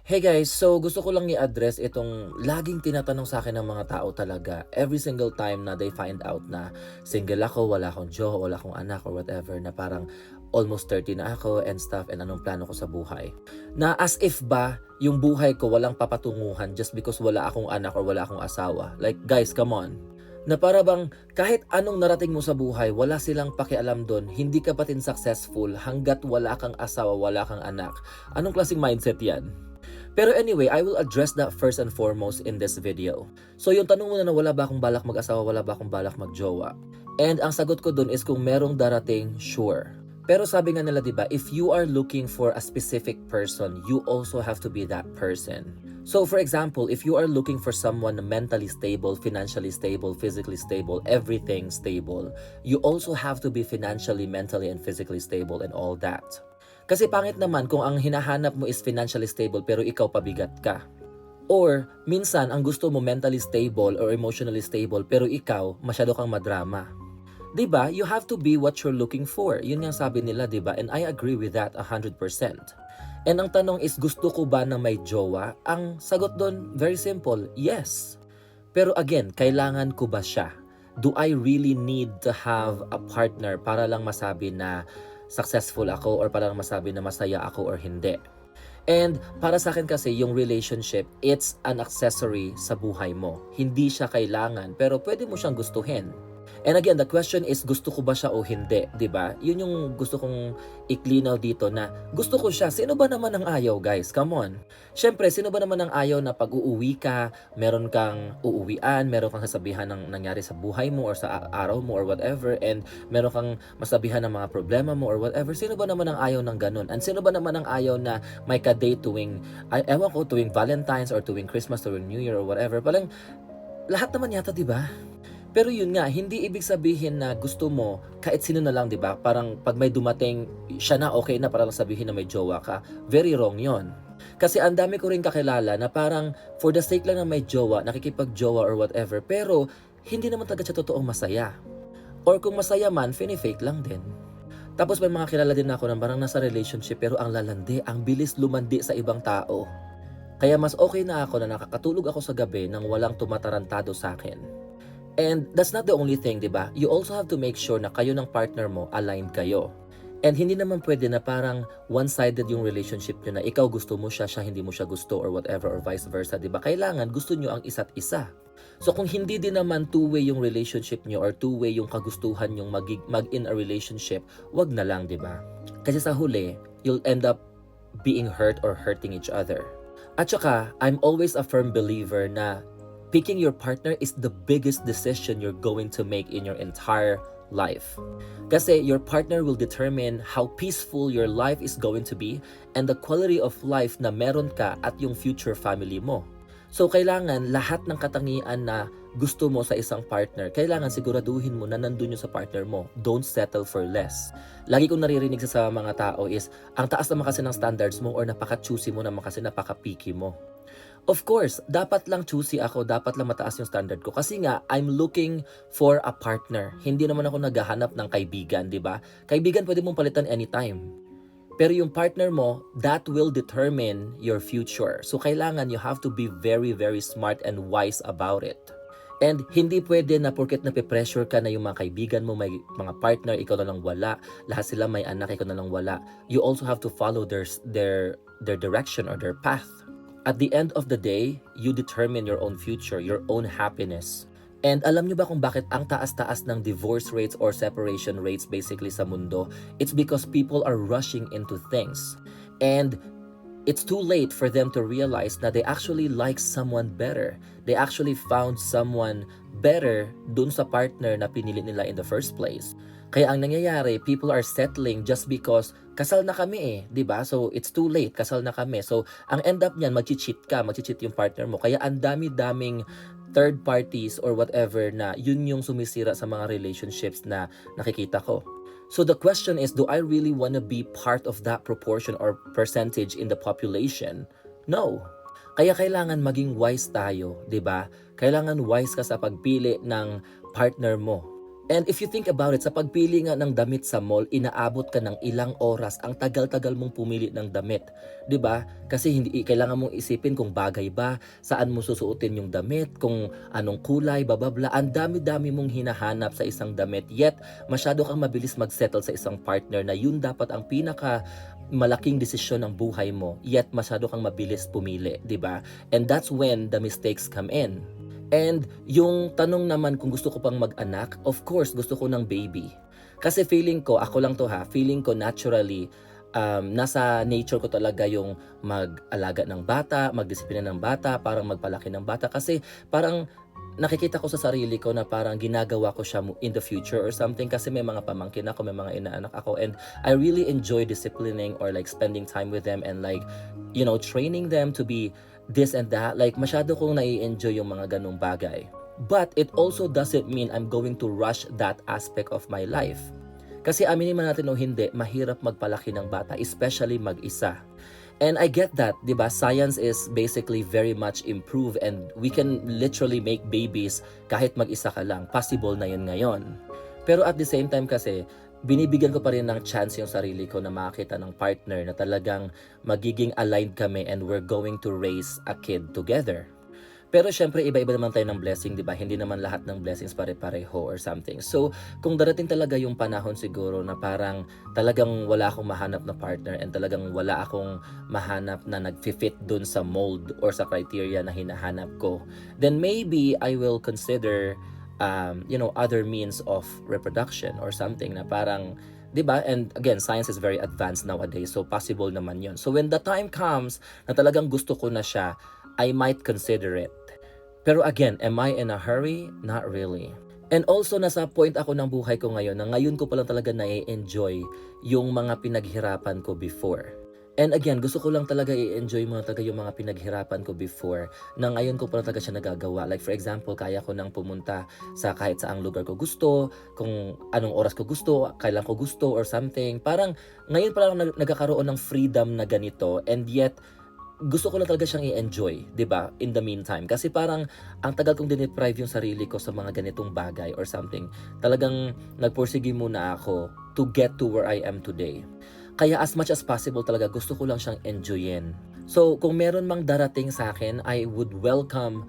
Hey guys, so gusto ko lang i-address itong laging tinatanong sa akin ng mga tao talaga every single time na they find out na single ako, wala akong jowa, wala akong anak or whatever, na parang almost 30 na ako and stuff, and anong plano ko sa buhay. Na as if ba yung buhay ko walang papatunguhan just because wala akong anak or wala akong asawa. Like guys, come on. Na para bang kahit anong narating mo sa buhay, wala silang pakialam doon, hindi ka pa din successful hanggat wala kang asawa, wala kang anak. Anong klaseng mindset yan? Pero anyway, I will address that first and foremost in this video. So yung tanong mo na wala ba akong balak mag-asawa, wala ba akong balak magjowa? And ang sagot ko dun is kung merong darating, sure. Pero sabi nga nila, 'di ba, if you are looking for a specific person, you also have to be that person. So for example, if you are looking for someone mentally stable, financially stable, physically stable, everything stable, you also have to be financially, mentally, and physically stable and all that. Kasi pangit naman kung ang hinahanap mo is financially stable pero ikaw pabigat ka. Or minsan ang gusto mo mentally stable or emotionally stable pero ikaw masyado kang madrama. 'Di ba? You have to be what you're looking for. Yun yung sabi nila, 'di ba? And I agree with that 100%. And ang tanong is, gusto ko ba na may jowa? Ang sagot doon, very simple, yes. Pero again, kailangan ko ba siya? Do I really need to have a partner para lang masabi na successful ako or para lang masabi na masaya ako or hindi? And para sa akin kasi, yung relationship, it's an accessory sa buhay mo. Hindi siya kailangan, pero pwede mo siyang gustuhin. And again, the question is, gusto ko ba siya o hindi, 'di ba? Yun yung gusto kong iklinaw dito, na gusto ko siya. Sino ba naman ang ayaw, guys? Come on. Siyempre, sino ba naman ang ayaw na pag-uuwi ka, meron kang uuwian, meron kang sasabihan ng nangyari sa buhay mo or sa araw mo or whatever, and meron kang masabihan ng mga problema mo or whatever. Sino ba naman ang ayaw ng ganun? And sino ba naman ang ayaw na may ka-date tuwing, ewan ko, tuwing Valentine's or tuwing Christmas, tuwing New Year or whatever? Parang lahat naman yata, 'di ba? Pero yun nga, hindi ibig sabihin na gusto mo kahit sino na lang, 'di ba? Parang pag may dumating, siya na, okay na para lang sabihin na may jowa ka. Very wrong 'yon. Kasi ang dami ko rin kakilala na parang for the sake lang na may jowa, nakikipag-jowa or whatever, pero hindi naman talaga siya totoong masaya. Or kung masaya man, fake lang din. Tapos may mga kilala din ako na parang nasa relationship pero ang lalandi, ang bilis lumandi sa ibang tao. Kaya mas okay na ako na nakakatulog ako sa gabi nang walang tumatarantado sa akin. And that's not the only thing, 'di ba? You also have to make sure na kayo ng partner mo aligned kayo. And hindi naman pwede na parang one-sided yung relationship niyo, na ikaw gusto mo siya, siya hindi mo siya gusto or whatever, or vice versa, 'di ba? Kailangan gusto niyo ang isa't isa. So kung hindi din naman two-way yung relationship niyo or two-way yung kagustuhan yung mag-in a relationship, wag na lang, 'di ba? Kasi sa huli, you'll end up being hurt or hurting each other. At saka, I'm always a firm believer na picking your partner is the biggest decision you're going to make in your entire life. Kasi your partner will determine how peaceful your life is going to be and the quality of life na meron ka at yung future family mo. So kailangan lahat ng katangian na gusto mo sa isang partner, kailangan siguraduhin mo na nandun yung sa partner mo. Don't settle for less. Lagi kong naririnig sa mga tao is, ang taas naman kasi ng standards mo or napaka-choosy mo naman kasi, napaka-picky mo. Of course, dapat lang choosy ako, dapat lang mataas yung standard ko. Kasi nga, I'm looking for a partner. Hindi naman ako naghahanap ng kaibigan, di ba? Kaibigan pwede mong palitan anytime. Pero yung partner mo, that will determine your future. So kailangan you have to be very, very smart and wise about it. And hindi pwede na porket nape-pressure ka na yung mga kaibigan mo, may mga partner, ikaw na lang wala. Lahat sila may anak, ikaw na lang wala. You also have to follow their direction or their path. At the end of the day, you determine your own future, your own happiness. And alam nyo ba kung bakit ang taas-taas ng divorce rates or separation rates basically sa mundo? It's because people are rushing into things. And it's too late for them to realize na they actually like someone better. They actually found someone better dun sa partner na pinili nila in the first place. Kaya ang nangyayari, people are settling just because kasal na kami eh, 'di ba? So it's too late, kasal na kami. So ang end up niyan, magchi-cheat ka, magchi-cheat yung partner mo. Kaya ang dami-daming third parties or whatever na yun yung sumisira sa mga relationships na nakikita ko. So the question is, do I really want to be part of that proportion or percentage in the population? No. Kaya kailangan maging wise tayo, 'di ba? Kailangan wise ka sa pagpili ng partner mo. And if you think about it, sa pagpili nga ng damit sa mall, inaabot ka ng ilang oras. Ang tagal-tagal mong pumili ng damit, 'di ba? Kasi hindi kailangan mong isipin kung bagay ba, saan mo susuotin yung damit, kung anong kulay, bababla. Ang dami-dami mong hinahanap sa isang damit. Yet, masyado kang mabilis mag-settle sa isang partner na yun dapat ang pinaka malaking desisyon ng buhay mo. Yet, masyado kang mabilis pumili, 'di ba? And that's when the mistakes come in. And yung tanong naman kung gusto ko pang mag-anak, of course, gusto ko ng baby. Kasi feeling ko, ako lang to ha, feeling ko naturally, nasa nature ko talaga yung mag-alaga ng bata, magdisiplina ng bata, parang magpalaki ng bata. Kasi parang nakikita ko sa sarili ko na parang ginagawa ko siya in the future or something kasi may mga pamangkin ako, may mga inaanak ako, and I really enjoy disciplining or like spending time with them and like, you know, training them to be this and that. Like, masyado kong nai-enjoy yung mga ganong bagay. But it also doesn't mean I'm going to rush that aspect of my life. Kasi aminin man natin o hindi, mahirap magpalaki ng bata, especially mag-isa. And I get that, di ba? Science is basically very much improved and we can literally make babies kahit mag-isa ka lang. Possible na yun ngayon. Pero at the same time kasi, binibigyan ko pa rin ng chance yung sarili ko na makakita ng partner na talagang magiging aligned kami and we're going to raise a kid together. Pero syempre, iba-iba naman tayo ng blessing, di ba? Hindi naman lahat ng blessings pare-pareho or something. So, kung darating talaga yung panahon siguro na parang talagang wala akong mahanap na partner and talagang wala akong mahanap na nag-fit dun sa mold or sa criteria na hinahanap ko, then maybe I will consider other means of reproduction or something na parang, 'di ba? And again, science is very advanced nowadays, so possible naman 'yon. So when the time comes na talagang gusto ko na siya, I might consider it. Pero again, am I in a hurry? Not really. And also, nasa point ako ng buhay ko ngayon na ngayon ko pa lang talaga na-enjoy yung mga pinaghirapan ko before. And again, gusto ko lang talaga i-enjoy mo talaga yung mga pinaghirapan ko before na ngayon ko pa lang talaga siya nagagawa. Like for example, kaya ko nang pumunta sa kahit saang lugar ko gusto, kung anong oras ko gusto, kailan ko gusto or something. Parang ngayon pa lang nagkakaroon ng freedom na ganito, and yet gusto ko lang talaga siyang i-enjoy, 'di ba? In the meantime, kasi parang ang tagal kong dineprive yung sarili ko sa mga ganitong bagay or something. Talagang nagpursige muna ako to get to where I am today. Kaya as much as possible talaga gusto ko lang siyang enjoyin. So kung meron mang darating sa akin, I would welcome,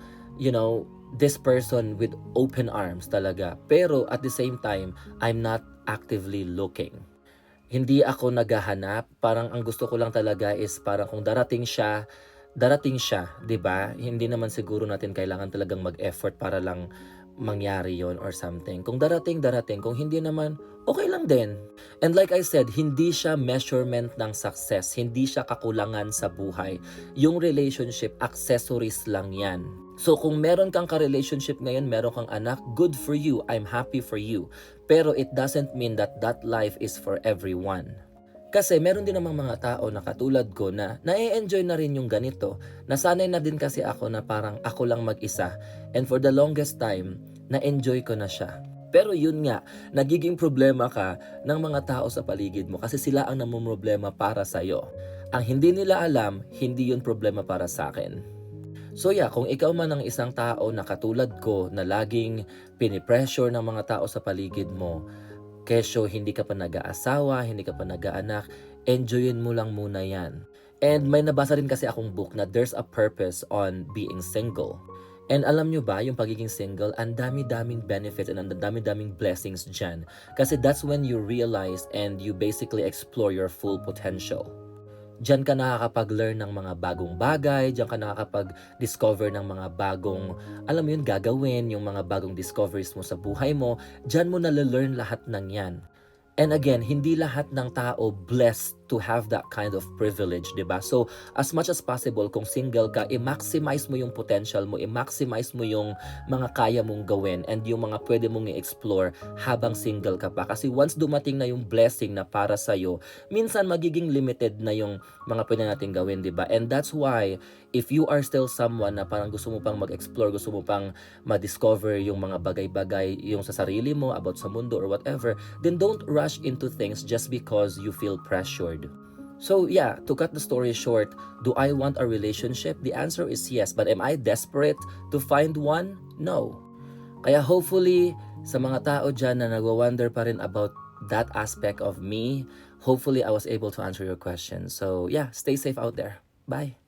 this person with open arms talaga. Pero at the same time, I'm not actively looking. Hindi ako naghahanap, parang ang gusto ko lang talaga is parang kung darating siya, 'di ba? Hindi naman siguro natin kailangan talagang mag-effort para lang mangyari yon or something. Kung darating, kung hindi naman, okay lang din. And like I said, hindi siya measurement ng success, hindi siya kakulangan sa buhay. Yung relationship, accessories lang yan. So kung meron kang ka-relationship ngayon, meron kang anak, good for you, I'm happy for you. Pero it doesn't mean that that life is for everyone. Kasi meron din namang mga tao na katulad ko na na-enjoy na rin yung ganito. Nasanay na din kasi ako na parang ako lang mag-isa. And for the longest time, na-enjoy ko na siya. Pero yun nga, nagiging problema ka ng mga tao sa paligid mo kasi sila ang namumroblema para sa'yo. Ang hindi nila alam, hindi yun problema para sa akin. So yeah, kung ikaw man ang isang tao na katulad ko na laging pinipressure ng mga tao sa paligid mo, kesyo hindi ka pa nag-aasawa, hindi ka pa nag-aanak, enjoyin mo lang muna yan. And may nabasa rin kasi akong book na there's a purpose on being single. And alam nyo ba, yung pagiging single, ang dami-daming benefits and ang dami-daming blessings dyan. Kasi that's when you realize and you basically explore your full potential. Diyan ka nakakapag-learn ng mga bagong bagay, diyan ka nakakapag-discover ng mga bagong, alam mo yun, gagawin, yung mga bagong discoveries mo sa buhay mo, diyan mo nalalearn lahat ng yan. And again, hindi lahat ng tao blessed to have that kind of privilege, diba? So, as much as possible, kung single ka, i-maximize mo yung potential mo, i-maximize mo yung mga kaya mong gawin and yung mga pwede mong i-explore habang single ka pa. Kasi once dumating na yung blessing na para sa'yo, minsan magiging limited na yung mga pwede natin gawin, diba? And that's why, if you are still someone na parang gusto mo pang mag-explore, gusto mo pang ma-discover yung mga bagay-bagay yung sa sarili mo, about sa mundo or whatever, then don't rush into things just because you feel pressured. So yeah, to cut the story short, do I want a relationship? The answer is yes, but am I desperate to find one? No. Kaya hopefully, sa mga tao dyan na nagwa-wonder pa rin about that aspect of me, hopefully I was able to answer your question. So yeah, stay safe out there. Bye!